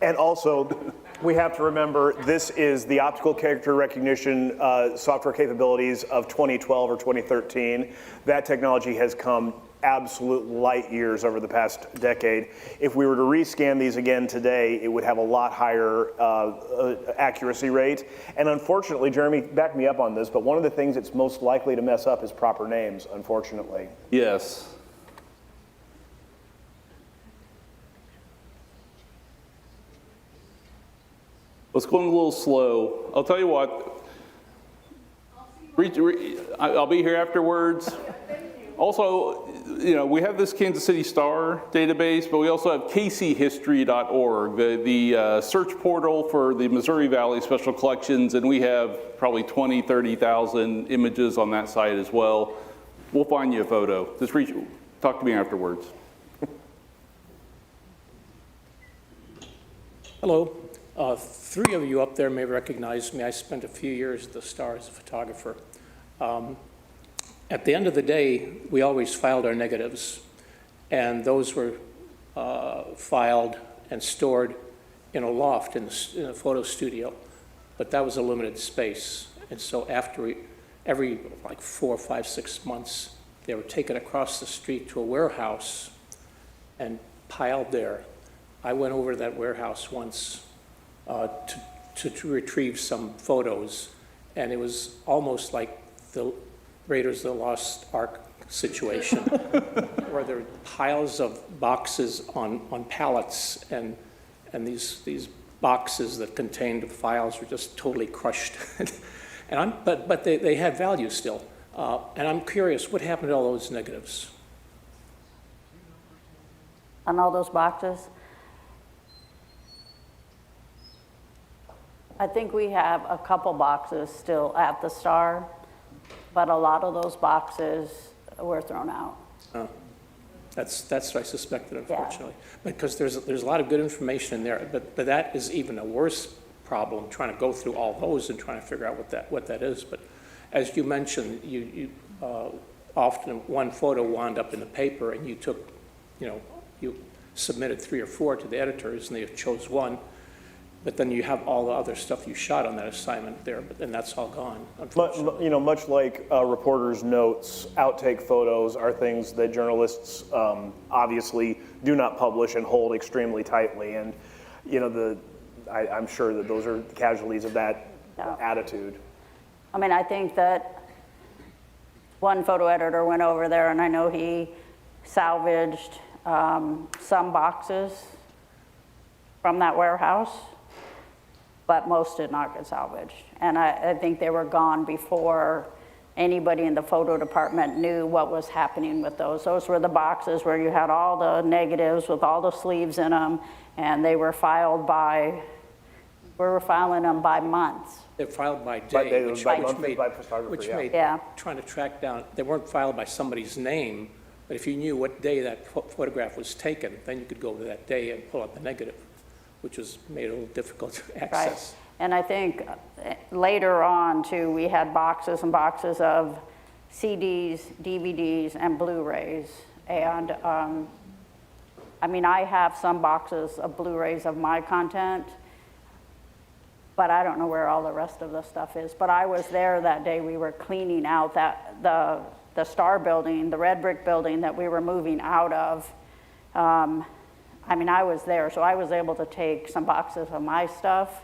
And also, we have to remember this is the optical character recognition software capabilities of 2012 or 2013. That technology has come absolute light years over the past decade. If we were to rescan these again today, it would have a lot higher accuracy rate. And unfortunately, Jeremy, back me up on this, but one of the things it's most likely to mess up is proper names, unfortunately. Yes. Let's go a little slow. I'll tell you what. I'll be here afterwards. Also, we have this Kansas City Star database, but we also have kchistory.org, the search portal for the Missouri Valley Special Collections, and we have probably 20, 30,000 images on that site as well. We'll find you a photo. Just talk to me afterwards. Hello. Three of you up there may recognize me. I spent a few years at the Star as a photographer. At the end of the day, we always filed our negatives, and those were filed and stored in a loft in a photo studio, but that was a limited space. And so after every like 4, 5, 6 months, they were taken across the street to a warehouse and piled there. I went over to that warehouse once to retrieve some photos, and it was almost like the Raiders of the Lost Ark situation, where there were piles of boxes on pallets, and these boxes that contained the files were just totally crushed. But they had value still. And I'm curious, what happened to all those negatives? On all those boxes? I think we have a couple boxes still at the Star, but a lot of those boxes were thrown out. Oh, that's what I suspected, unfortunately. Because there's a lot of good information in there, but that is even a worse problem, trying to go through all those and trying to figure out what that is. But as you mentioned, you often one photo wound up in the paper, and you took, you submitted 3 or 4 to the editors, and they chose one. But then you have all the other stuff you shot on that assignment there, but then that's all gone, unfortunately. Much like reporters' notes, outtake photos are things that journalists obviously do not publish and hold extremely tightly. And I'm sure that those are casualties of that attitude. I mean, I think that one photo editor went over there, and I know he salvaged some boxes from that warehouse, but most did not get salvaged. And I think they were gone before anybody in the photo department knew what was happening with those. Those were the boxes where you had all the negatives with all the sleeves in them, and they were filed by, we were filing them by months. They're filed by day, which made Yeah. trying to track down, they weren't filed by somebody's name, but if you knew what day that photograph was taken, then you could go to that day and pull up the negative, which was made a little difficult to access. Right. And I think later on, too, we had boxes and boxes of CDs, DVDs, and Blu-rays. And I mean, I have some boxes of Blu-rays of my content, but I don't know where all the rest of the stuff is. But I was there that day. We were cleaning out the Star building, the red brick building that we were moving out of. I mean, I was there, so I was able to take some boxes of my stuff.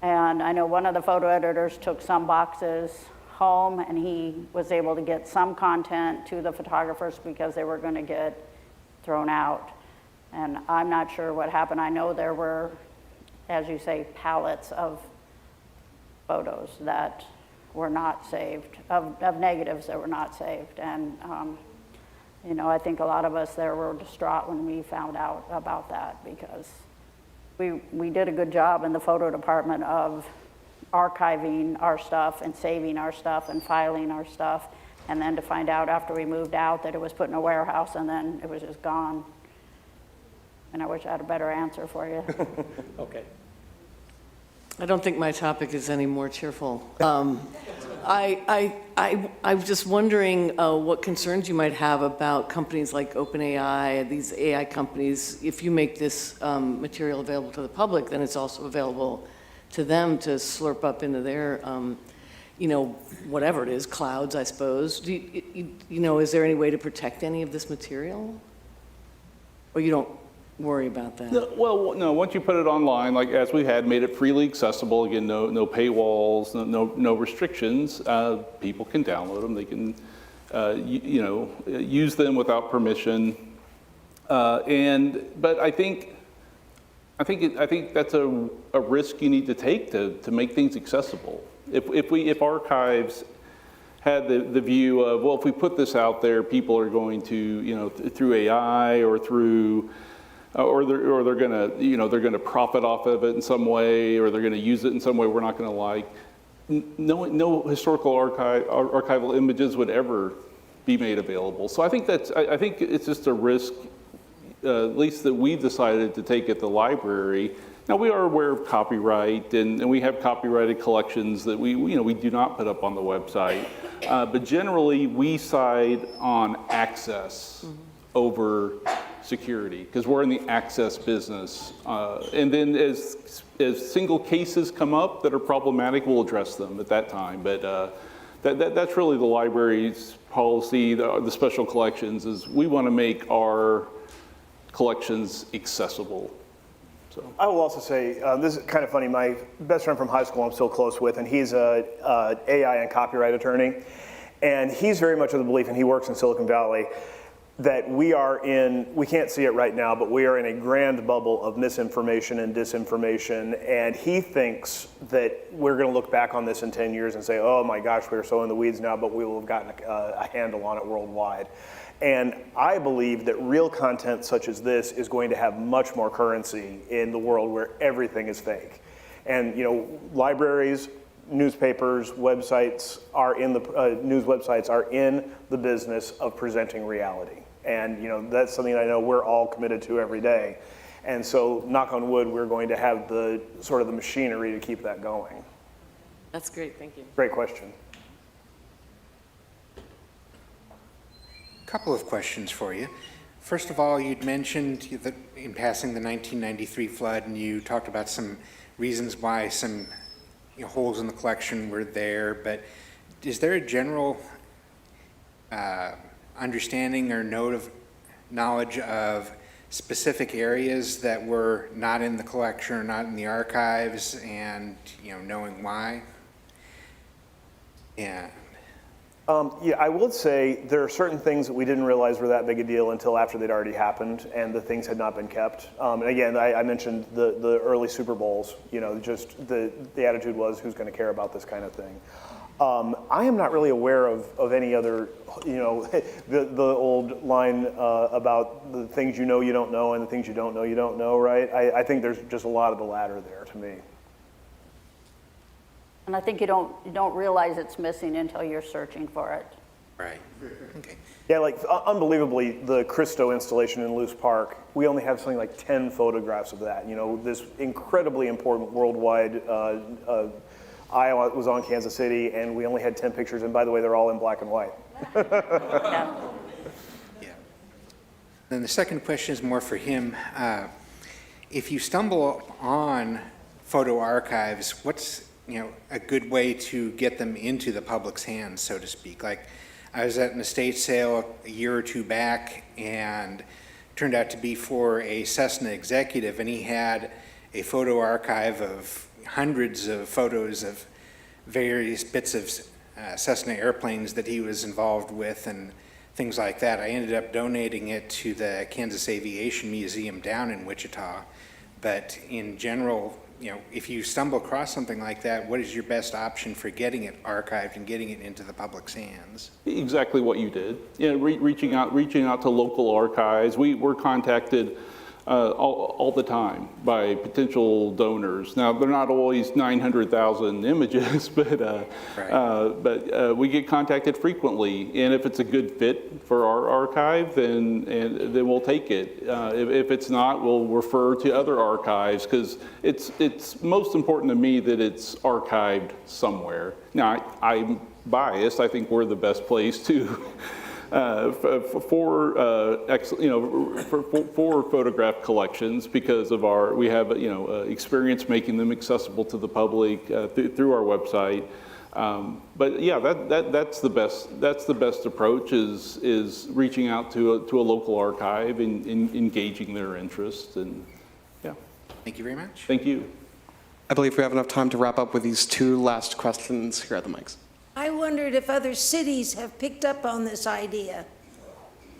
And I know one of the photo editors took some boxes home, and he was able to get some content to the photographers because they were going to get thrown out. And I'm not sure what happened. I know there were, as you say, pallets of photos that were not saved, of negatives that were not saved. And I think a lot of us there were distraught when we found out about that, because we did a good job in the photo department of archiving our stuff and saving our stuff and filing our stuff, and then to find out after we moved out that it was put in a warehouse and then it was just gone. And I wish I had a better answer for you. Okay. I don't think my topic is any more cheerful. I was just wondering what concerns you might have about companies like OpenAI, these AI companies. If you make this material available to the public, then it's also available to them to slurp up into their, whatever it is, clouds, I suppose. Is there any way to protect any of this material? Or you don't worry about that? No, once you put it online, like as we had, made it freely accessible, again, no paywalls, no restrictions, people can download them, they can, use them without permission. But I think that's a risk you need to take to make things accessible. If archives had the view of, well, if we put this out there, people are going to, through AI or through, or they're gonna, they're gonna profit off of it in some way, or they're gonna use it in some way we're not gonna like. No historical archival images would ever be made available. So I think I think it's just a risk, at least that we've decided to take at the library. Now, we are aware of copyright, and we have copyrighted collections that we do not put up on the website. But generally, we side on access over security, because we're in the access business. And then as single cases come up that are problematic, we'll address them at that time. But that's really the library's policy, the special collections, is we want to make our collections accessible. So. I will also say, this is kind of funny, my best friend from high school I'm still close with, and he's a AI and copyright attorney, and he's very much of the belief, and he works in Silicon Valley, that we can't see it right now, but we are in a grand bubble of misinformation and disinformation, and he thinks that we're going to look back on this in 10 years and say, oh my gosh, we're so in the weeds now, but we will have gotten a handle on it worldwide. And I believe that real content such as this is going to have much more currency in the world where everything is fake. And libraries, newspapers, websites are in the news websites are in the business of presenting reality. And that's something I know we're all committed to every day. And so, knock on wood, we're going to have the sort of the machinery to keep that going. That's great, thank you. Great question. Couple of questions for you. First of all, you'd mentioned that in passing the 1993 flood, and you talked about some reasons why some holes in the collection were there, but is there a general understanding or knowledge of specific areas that were not in the collection or not in the archives, and knowing why? Yeah. Yeah, I would say there are certain things that we didn't realize were that big a deal until after they'd already happened and the things had not been kept. And again, I mentioned the early Super Bowls, just the attitude was, who's going to care about this kind of thing? I am not really aware of any other, the old line about the things you don't know, and the things you don't know, right? I think there's just a lot of the latter there to me. And I think you don't realize it's missing until you're searching for it. Right. Okay. Yeah, like unbelievably, the Christo installation in Luce Park, we only have something like 10 photographs of that. This incredibly important worldwide Iowa was on Kansas City, and we only had 10 pictures. And by the way, they're all in black and white. Yeah. Yeah. Then the second question is more for him. If you stumble on photo archives, what's a good way to get them into the public's hands, so to speak? Like, I was at an estate sale a year or two back, and turned out to be for a Cessna executive, and he had a photo archive of hundreds of photos of various bits of Cessna airplanes that he was involved with and things like that. I ended up donating it to the Kansas Aviation Museum down in Wichita. But in general, if you stumble across something like that, what is your best option for getting it archived and getting it into the public's hands? Exactly what you did. Reaching out to local archives. We're contacted all the time by potential donors. Now, they're not always 900,000 images, but we get contacted frequently. And if it's a good fit for our archive, then we'll take it. If it's not, we'll refer to other archives, because it's most important to me that it's archived somewhere. Now, I'm biased. I think we're the best place to for photograph collections, because of we have experience making them accessible to the public through our website. But yeah, that's the best approach is reaching out to a local archive and engaging their interest. And yeah. Thank you very much. Thank you. I believe we have enough time to wrap up with these two last questions here at the mics. I wondered if other cities have picked up on this idea,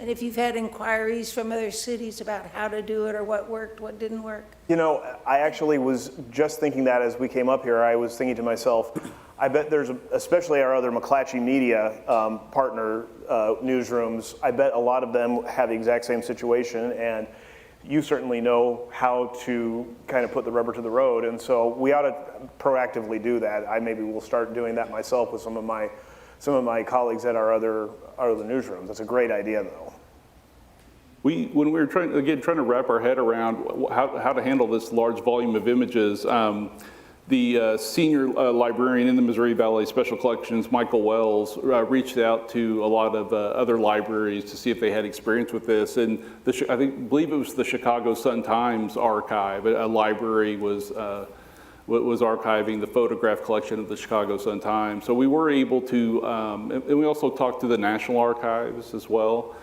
and if you've had inquiries from other cities about how to do it, or what worked, what didn't work. I actually was just thinking that as we came up here. I was thinking to myself, I bet there's, especially our other McClatchy Media partner newsrooms, I bet a lot of them have the exact same situation, and you certainly know how to kind of put the rubber to the road, and so we ought to proactively do that. I maybe will start doing that myself with some of my colleagues at our other newsrooms. That's a great idea, though. When we were trying to wrap our head around how to handle this large volume of images, the senior librarian in the Missouri Valley Special Collections, Michael Wells, reached out to a lot of other libraries to see if they had experience with this. And I believe it was the Chicago Sun-Times archive. A library was archiving the photograph collection of the Chicago Sun-Times. So we were able to, and we also talked to the National Archives as well.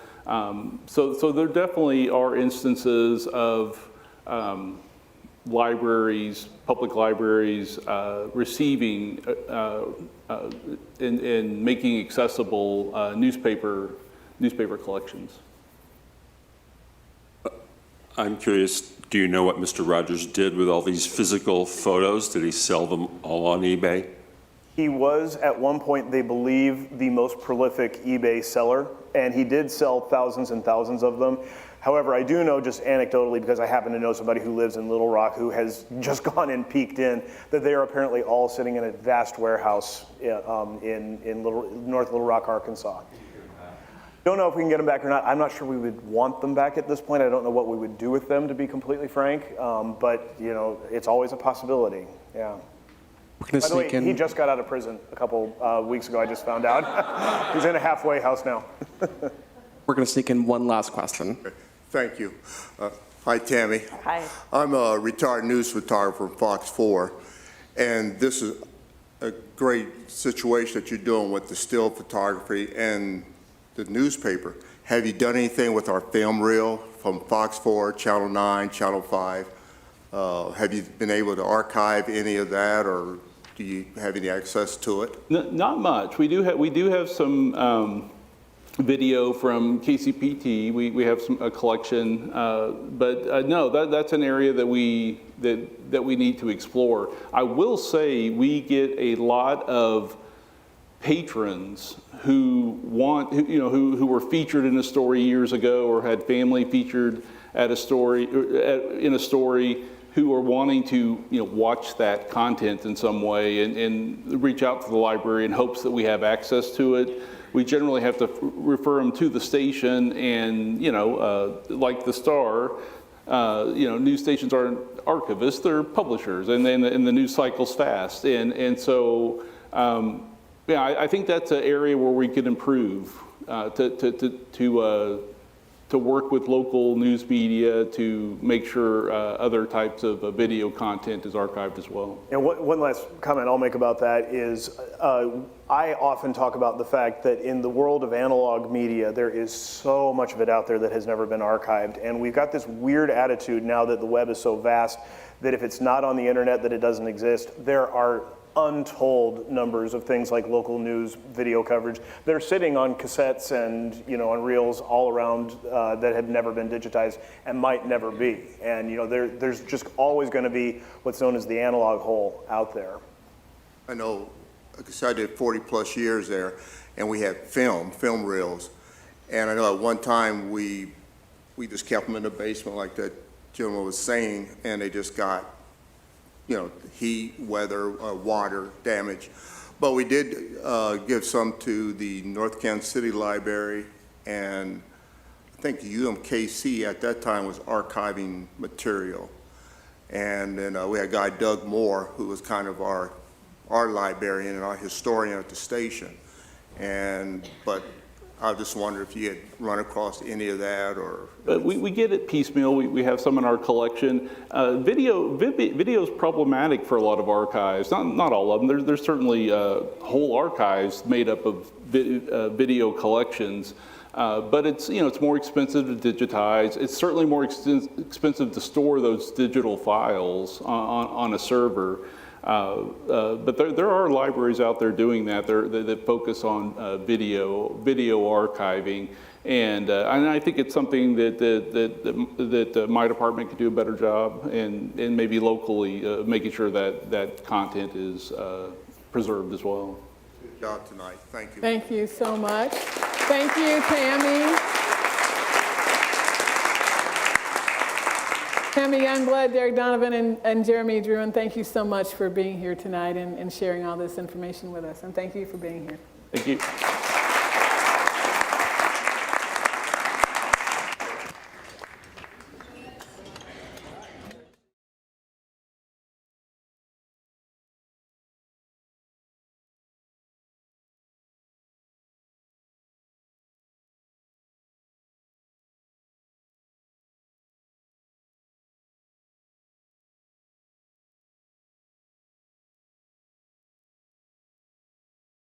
So there definitely are instances of libraries, public libraries, receiving and making accessible newspaper collections. I'm curious, do you know what Mr. Rogers did with all these physical photos? Did he sell them all on eBay? He was, at one point, they believe, the most prolific eBay seller, and he did sell thousands and thousands of them. However, I do know, just anecdotally, because I happen to know somebody who lives in Little Rock who has just gone and peeked in, that they are apparently all sitting in a vast warehouse in North Little Rock, Arkansas. Don't know if we can get them back or not. I'm not sure we would want them back at this point. I don't know what we would do with them, to be completely frank. But you know, it's always a possibility. Yeah. By the way, he just got out of prison a couple weeks ago. I just found out. He's in a halfway house now. We're going to sneak in one last question. Thank you. Hi, Tammy. Hi. I'm a retired news photographer from Fox 4, and this is a great situation that you're doing with the still photography and the newspaper. Have you done anything with our film reel from Fox 4, Channel 9, Channel 5? Have you been able to archive any of that, or do you have any access to it? Not much. We do have some video from KCPT. We have a collection, but no, that's an area that we need to explore. I will say we get a lot of patrons who who were featured in a story years ago, or had family featured in a story, who are wanting to watch that content in some way and reach out to the library in hopes that we have access to it. We generally have to refer them to the station, and like the Star, news stations aren't archivists; they're publishers, and the news cycles fast, and so I think that's an area where we could improve to work with local news media to make sure other types of video content is archived as well. And one last comment I'll make about that is I often talk about the fact that in the world of analog media, there is so much of it out there that has never been archived. And we've got this weird attitude now that the web is so vast that if it's not on the internet, that it doesn't exist. There are untold numbers of things like local news video coverage. They're sitting on cassettes and on reels all around that have never been digitized and might never be. And there's just always going to be what's known as the analog hole out there. I know, because I did 40 plus years there, and we had film reels. And I know at one time we just kept them in the basement like that gentleman was saying, and they just got heat, weather, water damage. But we did give some to the North Kansas City Library, and I think UMKC at that time was archiving material. And then we had a guy, Doug Moore, who was kind of our librarian and our historian at the station. But I just wonder if you had run across any of that, or. But we get it piecemeal. We have some in our collection. Video is problematic for a lot of archives. Not all of them. There's certainly whole archives made up of video collections. But it's more expensive to digitize. It's certainly more expensive to store those digital files on a server. But there are libraries out there doing that that focus on video archiving, and I think it's something that my department could do a better job, and maybe locally making sure that content is preserved as well. Good job tonight. Thank you. Thank you so much. Thank you, Tammy. Tammy Ljungblad, Derek Donovan, and Jeremy Drouin, thank you so much for being here tonight and sharing all this information with us. And thank you for being here. Thank you.